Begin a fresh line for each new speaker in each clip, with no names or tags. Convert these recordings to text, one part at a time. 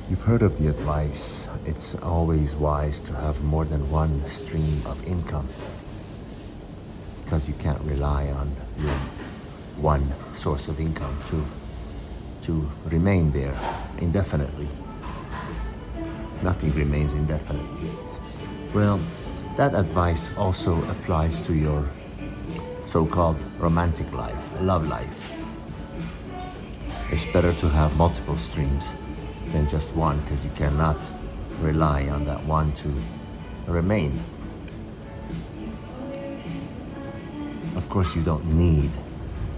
You've heard of the advice, it's always wise to have more than one stream of income because you can't rely on your one source of income to remain there indefinitely. Nothing remains indefinitely. Well, that advice also applies to your so-called romantic life, love life. It's better to have multiple streams than just one because you cannot rely on that one to remain. Of course, you don't need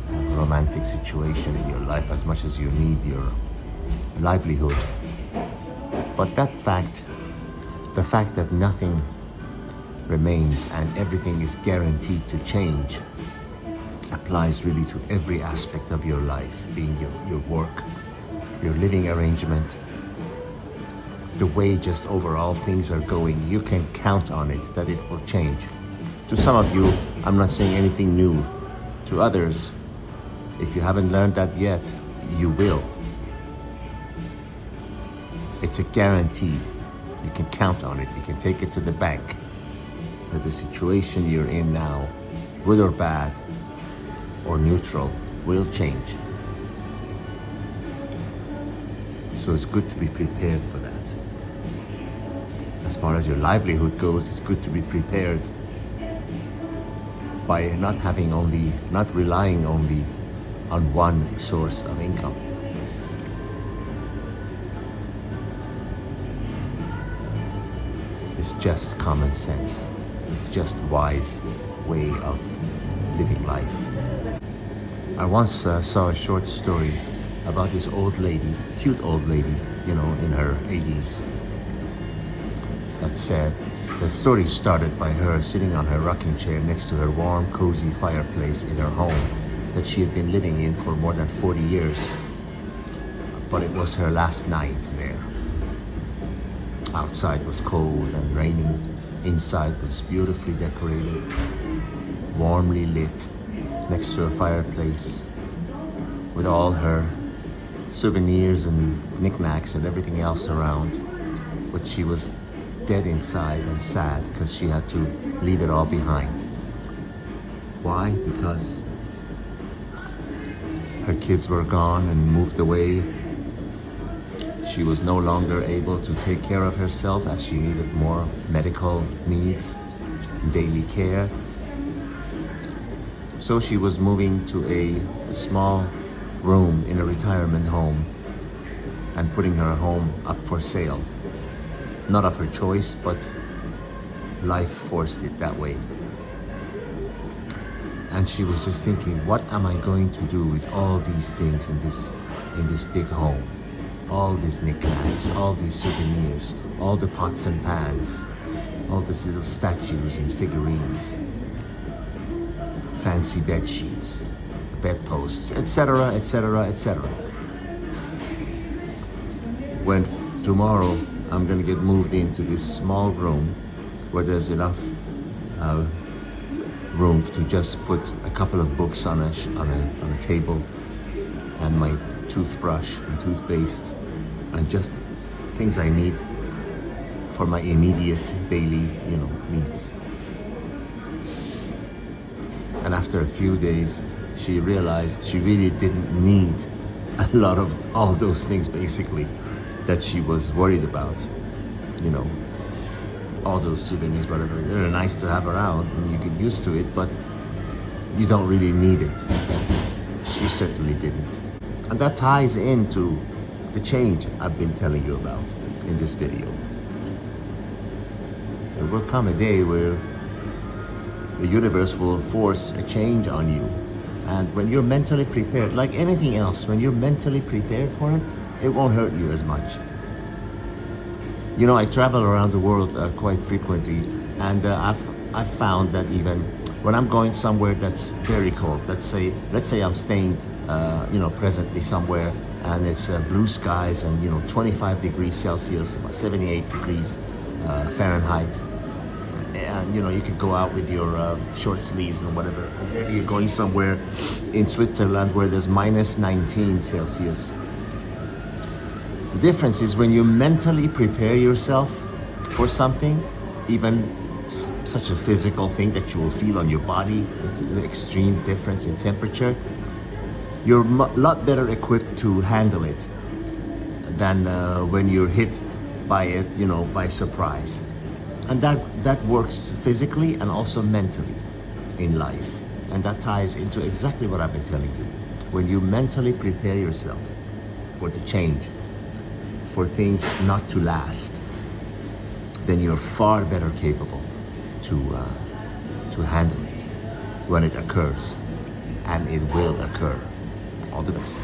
a romantic situation in your life as much as you need your livelihood. But the fact that nothing remains and everything is guaranteed to change applies really to every aspect of your life, being your work, your living arrangement, the way just overall things are going. You can count on it that it will change. To some of you, I'm not saying anything new. To others, if you haven't learned that yet, you will. It's a guarantee. You can count on it. You can take it to the bank that the situation you're in now, good or bad or neutral, will change. So it's good to be prepared for that. As far as your livelihood goes, it's good to be prepared by not relying only on one source of income. It's just common sense. It's just wise way of living life. I once saw a short story about this old lady, cute old lady, in her 80s. That said, the story started by her sitting on her rocking chair next to her warm, cozy fireplace in her home that she had been living in for more than 40 years. But it was her last night there. Outside was cold and raining. Inside was beautifully decorated, warmly lit, next to a fireplace, with all her souvenirs and knickknacks and everything else around. But she was dead inside and sad because she had to leave it all behind. Why? Because her kids were gone and moved away. She was no longer able to take care of herself as she needed more medical needs, daily care. So she was moving to a small room in a retirement home and putting her home up for sale. Not of her choice, but life forced it that way. And she was just thinking, what am I going to do with all these things in this big home? All these knickknacks, all these souvenirs, all the pots and pans, all these little statues and figurines, fancy bed sheets, bedposts, etc., etc., etc. When tomorrow I'm gonna get moved into this small room where there's enough room to just put a couple of books on a table and my toothbrush and toothpaste and just things I need for my immediate daily, needs. And after a few days, she realized she really didn't need a lot of all those things basically that she was worried about. All those souvenirs, whatever, they're nice to have around and you get used to it, but you don't really need it. She certainly didn't. And that ties into the change I've been telling you about in this video. There will come a day where the universe will force a change on you. And when you're mentally prepared, like anything else, when you're mentally prepared for it, it won't hurt you as much. I travel around the world quite frequently, and I've found that even when I'm going somewhere that's very cold, let's say I'm staying, presently somewhere, and it's blue skies and 25 degrees Celsius, about 78 degrees Fahrenheit, and you could go out with your short sleeves and whatever. And maybe you're going somewhere in Switzerland where there's minus 19 Celsius. The difference is when you mentally prepare yourself for something, even such a physical thing that you will feel on your body with the extreme difference in temperature, you're a lot better equipped to handle it than when you're hit by it, you know, by surprise. And that works physically and also mentally in life. And that ties into exactly what I've been telling you. When you mentally prepare yourself for the change, for things not to last, then you're far better capable to handle it when it occurs. And it will occur. All the best.